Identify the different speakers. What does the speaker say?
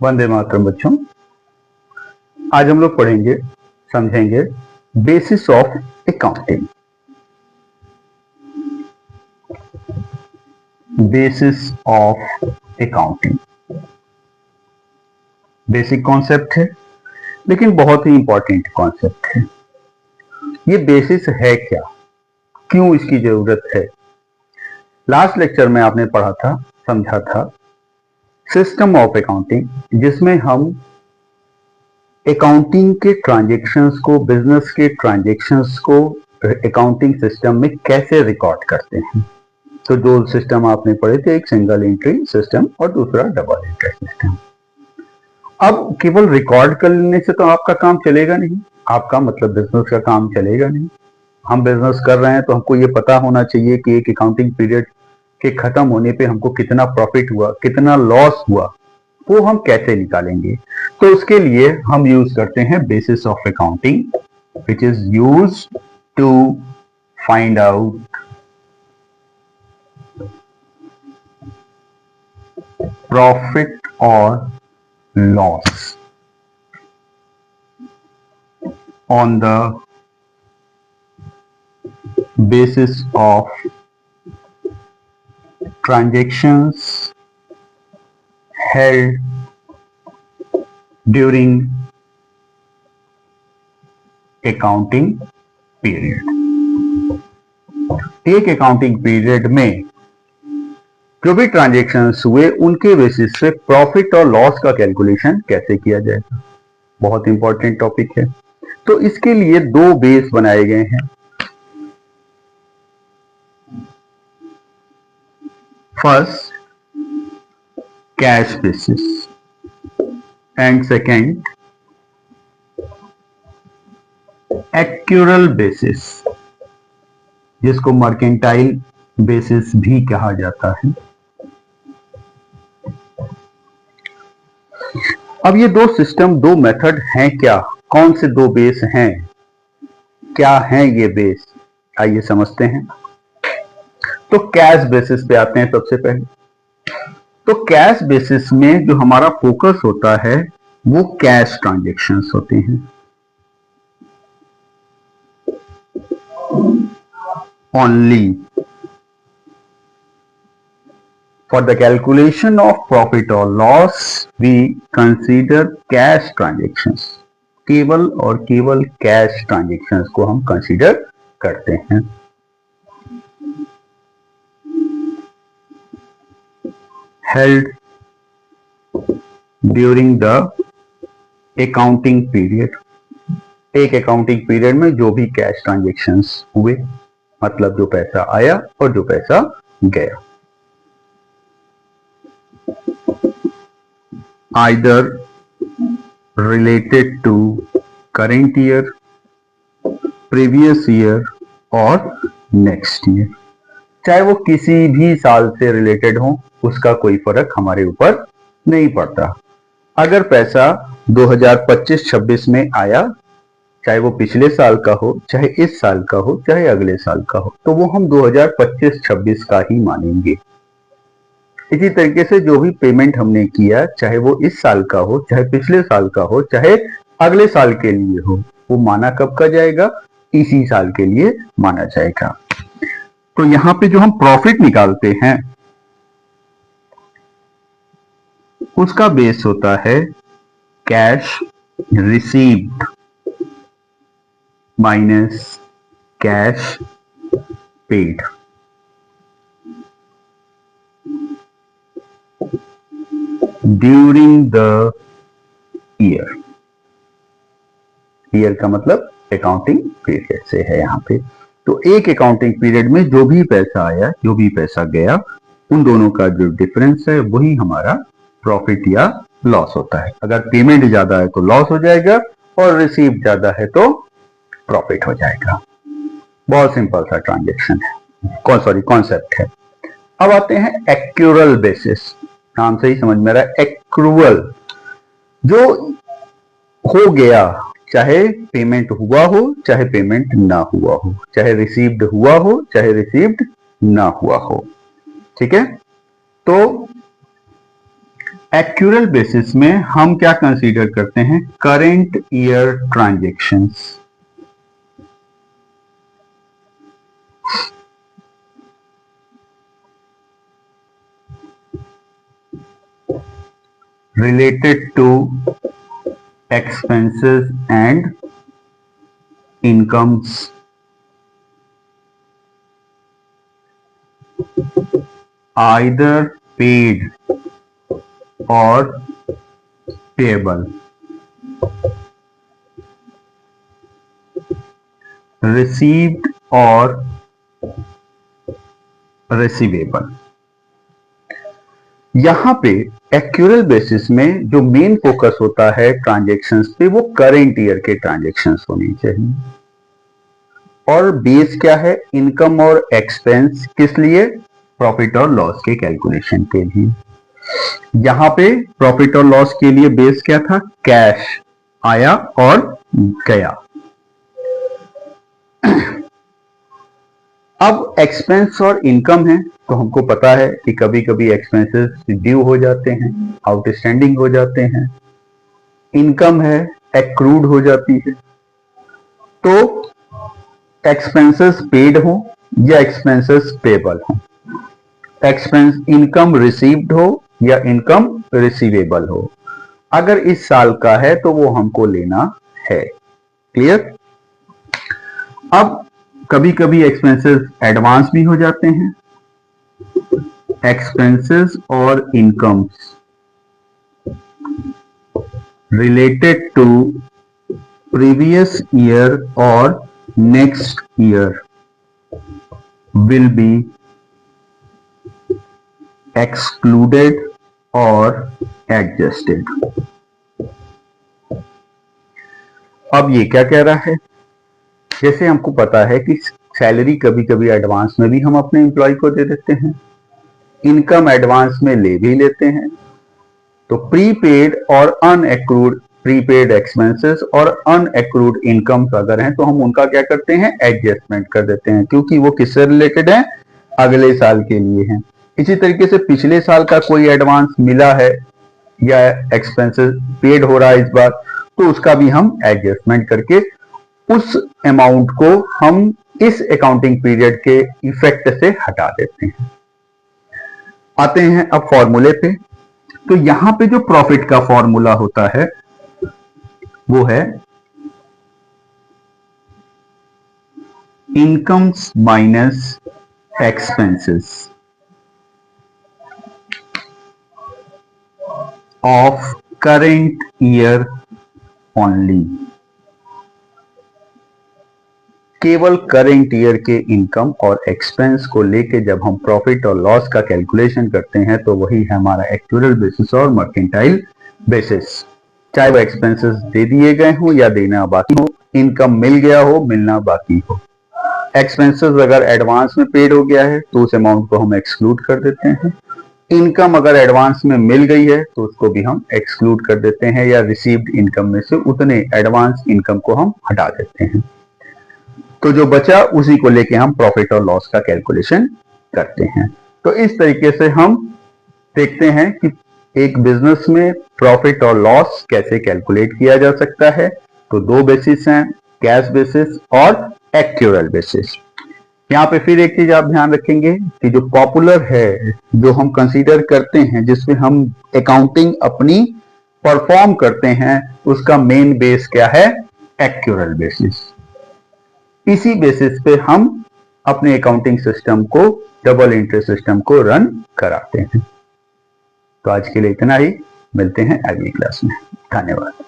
Speaker 1: वंदे मातरम बच्चों। आज हम लोग पढ़ेंगे, समझेंगे basis of accounting. Basis of accounting basic concept है, लेकिन बहुत ही इंपॉर्टेंट कॉन्सेप्ट है। ये बेसिस है क्या, क्यों इसकी जरूरत है? लास्ट लेक्चर में आपने पढ़ा था, समझा था सिस्टम ऑफ अकाउंटिंग, जिसमें हम अकाउंटिंग के ट्रांजैक्शंस को, बिजनेस के ट्रांजैक्शंस को अकाउंटिंग सिस्टम में कैसे रिकॉर्ड करते हैं। तो दो सिस्टम आपने पढ़े थे, एक सिंगल एंट्री सिस्टम और दूसरा डबल एंट्री सिस्टम। अब केवल रिकॉर्ड कर लेने से तो आपका काम चलेगा नहीं, आपका मतलब बिजनेस का काम चलेगा नहीं। हम बिजनेस कर रहे हैं तो हमको ये पता होना चाहिए कि एक अकाउंटिंग पीरियड के खत्म होने पे हमको कितना प्रॉफिट हुआ, कितना लॉस हुआ, वो हम कैसे निकालेंगे। तो उसके लिए हम यूज करते हैं basis of accounting, which is use to find out profit और loss on the basis of transactions held during accounting period। एक अकाउंटिंग पीरियड में जो भी ट्रांजैक्शंस हुए, उनके बेसिस से प्रॉफिट और लॉस का कैलकुलेशन कैसे किया जाएगा। बहुत इंपॉर्टेंट टॉपिक है। तो इसके लिए दो बेस बनाए गए हैं। First cash basis and second accrual basis, जिसको मर्केंटाइल बेसिस भी कहा जाता है। अब ये दो सिस्टम, दो मेथड हैं क्या? कौन से दो बेस हैं, क्या हैं ये बेस, आइए समझते हैं। तो कैश बेसिस पे आते हैं सबसे पहले। तो कैश बेसिस में जो हमारा फोकस होता है वो कैश ट्रांजैक्शंस होते हैं। Only for the calculation of profit or loss we consider cash transactions। केवल और केवल कैश ट्रांजैक्शंस को हम कंसीडर करते हैं। held during the accounting period। एक अकाउंटिंग पीरियड में जो भी कैश ट्रांजैक्शंस हुए, मतलब जो पैसा आया और जो पैसा गया, either related to current year, previous year और next year। चाहे वो किसी भी साल से रिलेटेड हो, उसका कोई फर्क हमारे ऊपर नहीं पड़ता। अगर पैसा 2025-26 में आया, चाहे वो पिछले साल का हो, चाहे इस साल का हो, चाहे अगले साल का हो, तो वो हम 2025-26 का ही मानेंगे। इसी तरीके से जो भी पेमेंट हमने किया, चाहे वो इस साल का हो, चाहे पिछले साल का हो, चाहे अगले साल के लिए हो, वो माना कब का जाएगा? इसी साल के लिए माना जाएगा। तो यहां पे जो हम प्रॉफिट निकालते हैं उसका बेस होता है cash received minus cash paid. During the year, year का मतलब अकाउंटिंग पीरियड से है यहाँ पे। तो एक अकाउंटिंग पीरियड में जो भी पैसा आया, जो भी पैसा गया, उन दोनों का जो डिफरेंस है वही हमारा प्रॉफिट या लॉस होता है। अगर पेमेंट ज्यादा है तो लॉस हो जाएगा और रिसीव ज्यादा है तो प्रॉफिट हो जाएगा। बहुत सिंपल सा ट्रांजैक्शन है, कॉन्सेप्ट है। अब आते हैं एक्यूरल बेसिस। नाम से ही समझ में रहा है, एक्रूअल, जो हो गया, चाहे पेमेंट हुआ हो, चाहे पेमेंट ना हुआ हो, चाहे रिसीव्ड हुआ हो, चाहे रिसीव्ड ना हुआ हो। ठीक है। तो एक्यूरल बेसिस में हम क्या कंसीडर करते हैं? Current year transactions. related to expenses and incomes either paid or payable, received or receivable। यहां पे एक्यूरल बेसिस में जो मेन फोकस होता है ट्रांजैक्शंस पे, वो करेंट ईयर के ट्रांजैक्शंस होनी चाहिए। और बेस क्या है? इनकम और एक्सपेंस। किस लिए? प्रॉफिट और लॉस के कैलकुलेशन के लिए। यहां पे प्रॉफिट और लॉस के लिए बेस क्या था? कैश आया और गया। अब एक्सपेंस और इनकम है तो हमको पता है कि कभी कभी एक्सपेंसेस ड्यू हो जाते हैं, आउटस्टैंडिंग हो जाते हैं। इनकम है एक्रूड हो जाती है। तो एक्सपेंसेस पेड हो या एक्सपेंसेस पेबल हो, एक्सपेंस इनकम रिसीव्ड हो या इनकम रिसीवेबल हो, अगर इस साल का है तो वो हमको लेना है। क्लियर? अब कभी कभी एक्सपेंसेस एडवांस भी हो जाते हैं। एक्सपेंसेस और incomes related to previous year और next year will be excluded और एडजस्टेड। अब ये क्या कह रहा है? जैसे हमको पता है कि सैलरी कभी कभी एडवांस में भी हम अपने एम्प्लॉय को दे देते हैं, इनकम एडवांस में ले भी लेते हैं। तो प्रीपेड और अनएक्रूड, प्रीपेड एक्सपेंसेस और अनएक्रूड इनकम्स अगर हैं तो हम उनका क्या करते हैं? एडजस्टमेंट कर देते हैं, क्योंकि वो किससे रिलेटेड है? अगले साल के लिए हैं। इसी तरीके से पिछले साल का कोई एडवांस मिला है या एक्सपेंसेस पेड हो रहा है इस बार, तो उसका भी हम एडजस्टमेंट करके उस अमाउंट को हम इस अकाउंटिंग पीरियड के इफेक्ट से हटा देते हैं। आते हैं अब फॉर्मूले पे। तो यहां पे जो प्रॉफिट का फॉर्मूला होता है वो है incomes minus expenses of current year only. केवल करेंट ईयर के इनकम और एक्सपेंस को लेके जब हम प्रॉफिट और लॉस का कैलकुलेशन करते हैं तो वही है हमारा एक्चुअल बेसिस और मर्केंटाइल बेसिस। चाहे वो एक्सपेंसेस दे दिए गए हो या देना बाकी हो, इनकम मिल गया हो, मिलना बाकी हो। एक्सपेंसेस अगर एडवांस में पेड हो गया है तो उस अमाउंट को हम एक्सक्लूड कर देते हैं। इनकम अगर एडवांस में मिल गई है तो उसको भी हम एक्सक्लूड कर देते हैं, या रिसीव्ड इनकम में से उतने एडवांस इनकम को हम हटा देते हैं। तो जो बचा उसी को लेके हम प्रॉफिट और लॉस का कैलकुलेशन करते हैं। तो इस तरीके से हम देखते हैं कि एक बिजनेस में प्रॉफिट और लॉस कैसे कैलकुलेट किया जा सकता है। तो दो बेसिस हैं, कैश बेसिस और एक्चुअल बेसिस। यहाँ पे फिर एक चीज आप ध्यान रखेंगे कि जो पॉपुलर है, जो हम कंसीडर करते हैं, जिसमें हम अकाउंटिंग अपनी परफॉर्म करते हैं, उसका मेन बेस क्या है? Actual basis. इसी बेसिस पे हम अपने अकाउंटिंग सिस्टम को, डबल एंट्री सिस्टम को रन कराते हैं। तो आज के लिए इतना ही, मिलते हैं अगली क्लास में। धन्यवाद।